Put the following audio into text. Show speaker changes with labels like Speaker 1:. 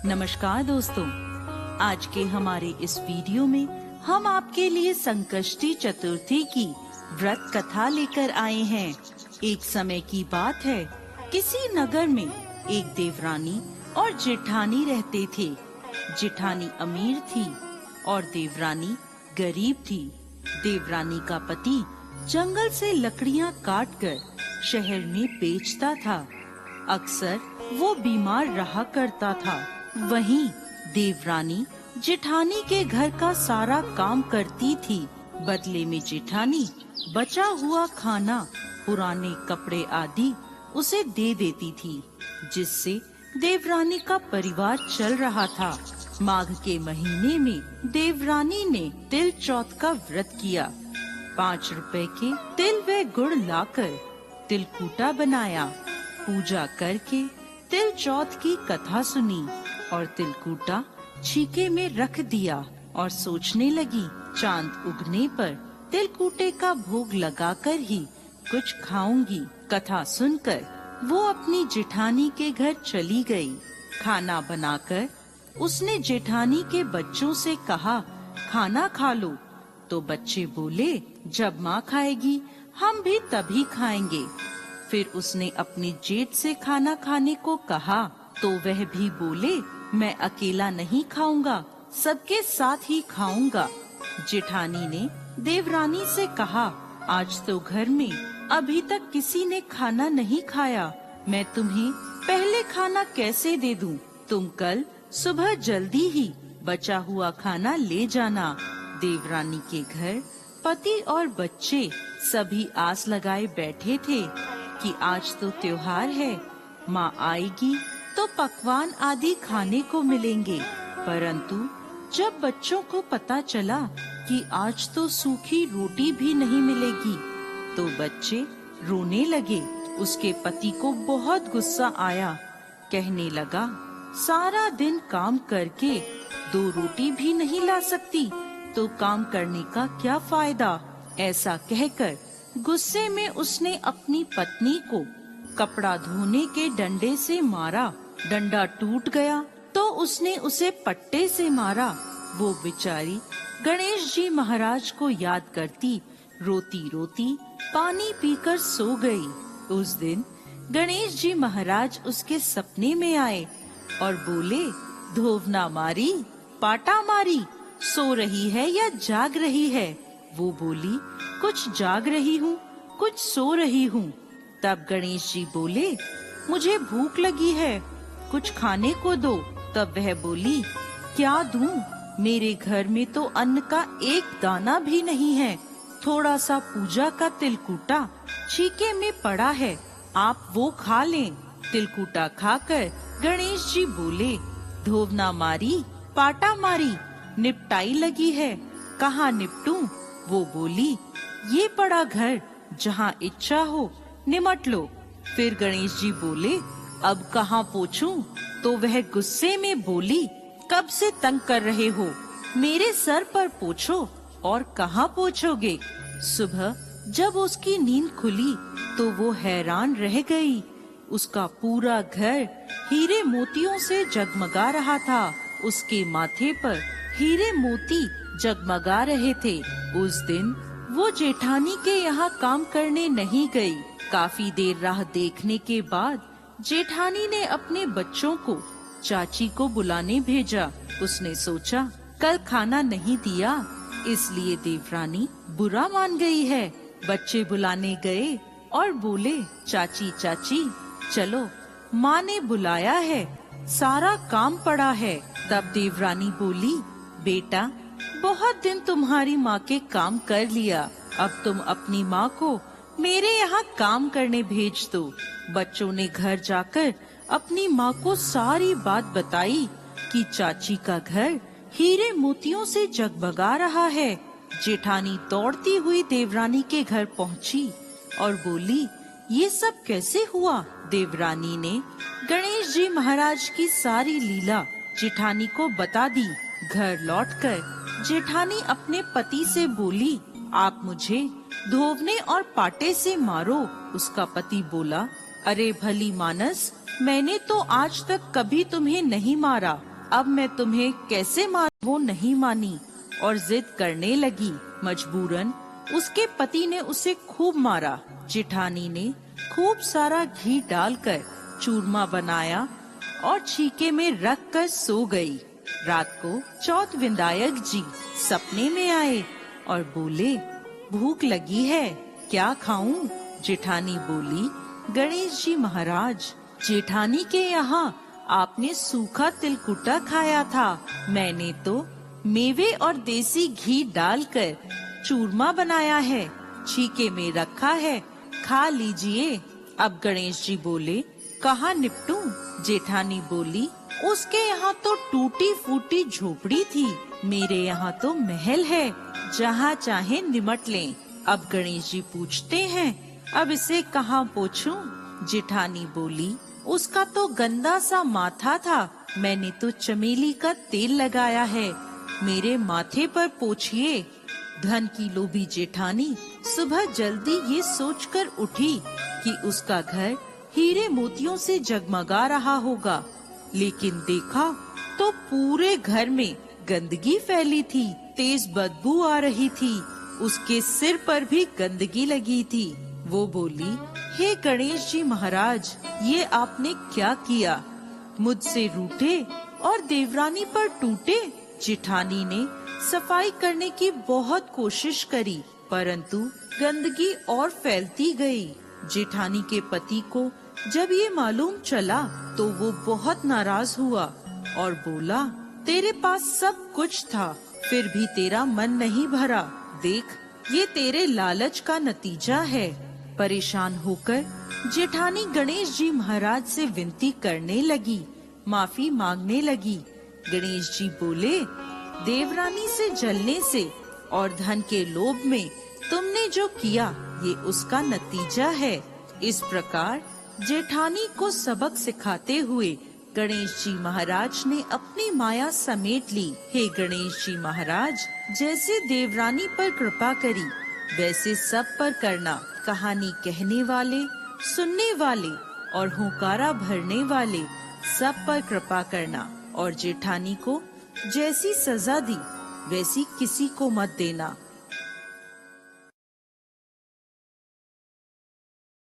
Speaker 1: नमस्कार दोस्तों, आज के हमारे इस वीडियो में हम आपके लिए संकष्टी चतुर्थी की व्रत कथा लेकर आए हैं। एक समय की बात है, किसी नगर में एक देवरानी और जेठानी रहते थे। जेठानी अमीर थी और देवरानी गरीब थी। देवरानी का पति जंगल से लकड़ियां काटकर शहर में बेचता था। अक्सर वो बीमार रहा करता था। वहीं देवरानी जेठानी के घर का सारा काम करती थी। बदले में जेठानी बचा हुआ खाना, पुराने कपड़े आदि उसे दे देती थी, जिससे देवरानी का परिवार चल रहा था। माघ के महीने में देवरानी ने तिल चौथ का व्रत किया। 5 रुपए के तिल व गुड़ लाकर तिलकूटा बनाया। पूजा करके तिल चौथ की कथा सुनी और तिलकूटा छीके में रख दिया और सोचने लगी, चांद उगने पर तिलकूटे का भोग लगाकर ही कुछ खाऊंगी। कथा सुनकर वो अपनी जेठानी के घर चली गई। खाना बनाकर उसने जेठानी के बच्चों से कहा, खाना खा लो। तो बच्चे बोले, जब माँ खाएगी हम भी तभी खाएंगे। फिर उसने अपनी जेठ से खाना खाने को कहा तो वह भी बोले, मैं अकेला नहीं खाऊंगा, सबके साथ ही खाऊंगा। जेठानी ने देवरानी से कहा, आज तो घर में अभी तक किसी ने खाना नहीं खाया, मैं तुम्हें पहले खाना कैसे दे दूं? तुम कल सुबह जल्दी ही बचा हुआ खाना ले जाना। देवरानी के घर पति और बच्चे सभी आस लगाए बैठे थे कि आज तो त्योहार है, माँ आएगी तो पकवान आदि खाने को मिलेंगे। परंतु जब बच्चों को पता चला कि आज तो सूखी रोटी भी नहीं मिलेगी, तो बच्चे रोने लगे। उसके पति को बहुत गुस्सा आया। कहने लगा, सारा दिन काम करके 2 रोटी भी नहीं ला सकती तो काम करने का क्या फायदा? ऐसा कहकर गुस्से में उसने अपनी पत्नी को कपड़ा धोने के डंडे से मारा। डंडा टूट गया तो उसने उसे पट्टे से मारा। वो बेचारी गणेश जी महाराज को याद करती रोती रोती पानी पीकर सो गई। उस दिन गणेश जी महाराज उसके सपने में आए और बोले, धोवना मारी, पाटा मारी, सो रही है या जाग रही है? वो बोली, कुछ जाग रही हूँ, कुछ सो रही हूँ। तब गणेश जी बोले, मुझे भूख लगी है, कुछ खाने को दो। तब वह बोली, क्या दूं? मेरे घर में तो अन्न का एक दाना भी नहीं है। थोड़ा सा पूजा का तिलकूटा छीके में पड़ा है, आप वो खा लें। तिलकूटा खाकर गणेश जी बोले, धोवना मारी, पाटा मारी, निपटाई लगी है, कहाँ निपटूं? वो बोली, ये पड़ा घर, जहाँ इच्छा हो निमट लो। फिर गणेश जी बोले, अब कहाँ पोछूं? तो वह गुस्से में बोली, कब से तंग कर रहे हो, मेरे सर पर पोछो। और कहाँ पोछोगे? सुबह जब उसकी नींद खुली तो वो हैरान रह गई। उसका पूरा घर हीरे मोतियों से जगमगा रहा था। उसके माथे पर हीरे मोती जगमगा रहे थे। उस दिन वो जेठानी के यहाँ काम करने नहीं गई। काफी देर राह देखने के बाद जेठानी ने अपने बच्चों को चाची को बुलाने भेजा। उसने सोचा, कल खाना नहीं दिया इसलिए देवरानी बुरा मान गई है। बच्चे बुलाने गए और बोले, चाची चाची चलो, माँ ने बुलाया है, सारा काम पड़ा है। तब देवरानी बोली, बेटा बहुत दिन तुम्हारी माँ के काम कर लिया, अब तुम अपनी माँ को मेरे यहाँ काम करने भेज दो। बच्चों ने घर जाकर अपनी माँ को सारी बात बताई कि चाची का घर हीरे मोतियों से जगमगा रहा है। जेठानी दौड़ती हुई देवरानी के घर पहुँची और बोली, ये सब कैसे हुआ? देवरानी ने गणेश जी महाराज की सारी लीला जेठानी को बता दी। घर लौटकर जेठानी अपने पति से बोली, आप मुझे धोवने और पाटे से मारो। उसका पति बोला, अरे भली मानस, मैंने तो आज तक कभी तुम्हें नहीं मारा, अब मैं तुम्हें कैसे मार। वो नहीं मानी और जिद करने लगी। मजबूरन उसके पति ने उसे खूब मारा। जेठानी ने खूब सारा घी डालकर चूरमा बनाया और छीके में रख कर सो गई। रात को चौथ विनायक जी सपने में आए और बोले, भूख लगी है, क्या खाऊं? जेठानी बोली, गणेश जी महाराज, जेठानी के यहाँ आपने सूखा तिलकुटा खाया था। मैंने तो मेवे और देसी घी डालकर चूरमा बनाया है, छीके में रखा है, खा लीजिए। अब गणेश जी बोले, कहाँ निपटूं? जेठानी बोली, उसके यहाँ तो टूटी फूटी झोपड़ी थी, मेरे यहाँ तो महल है, जहाँ चाहे निमट लें। अब गणेश जी पूछते हैं, अब इसे कहाँ पोंछूं? जेठानी बोली, उसका तो गंदा सा माथा था, मैंने तो चमेली का तेल लगाया है, मेरे माथे पर पोंछिए। धन की लोभी जेठानी सुबह जल्दी ये सोचकर उठी कि उसका घर हीरे मोतियों से जगमगा रहा होगा, लेकिन देखा तो पूरे घर में गंदगी फैली थी, तेज बदबू आ रही थी, उसके सिर पर भी गंदगी लगी थी। वो बोली, हे गणेश जी महाराज, ये आपने क्या किया? मुझसे रूठे और देवरानी पर टूटे। जेठानी ने सफाई करने की बहुत कोशिश करी, परंतु गंदगी और फैलती गई। जेठानी के पति को जब ये मालूम चला तो वो बहुत नाराज हुआ और बोला, तेरे पास सब कुछ था, फिर भी तेरा मन नहीं भरा। देख, ये तेरे लालच का नतीजा है। परेशान होकर जेठानी गणेश जी महाराज से विनती करने लगी, माफी मांगने लगी। गणेश जी बोले, देवरानी से जलने से और धन के लोभ में तुमने जो किया, ये उसका नतीजा है। इस प्रकार जेठानी को सबक सिखाते हुए गणेश जी महाराज ने अपनी माया समेट ली। हे गणेश जी महाराज, जैसे देवरानी पर कृपा करी, वैसे सब पर करना। कहानी कहने वाले, सुनने वाले और हुंकारा भरने वाले सब पर कृपा करना, और जेठानी को जैसी सजा दी वैसी किसी को मत देना।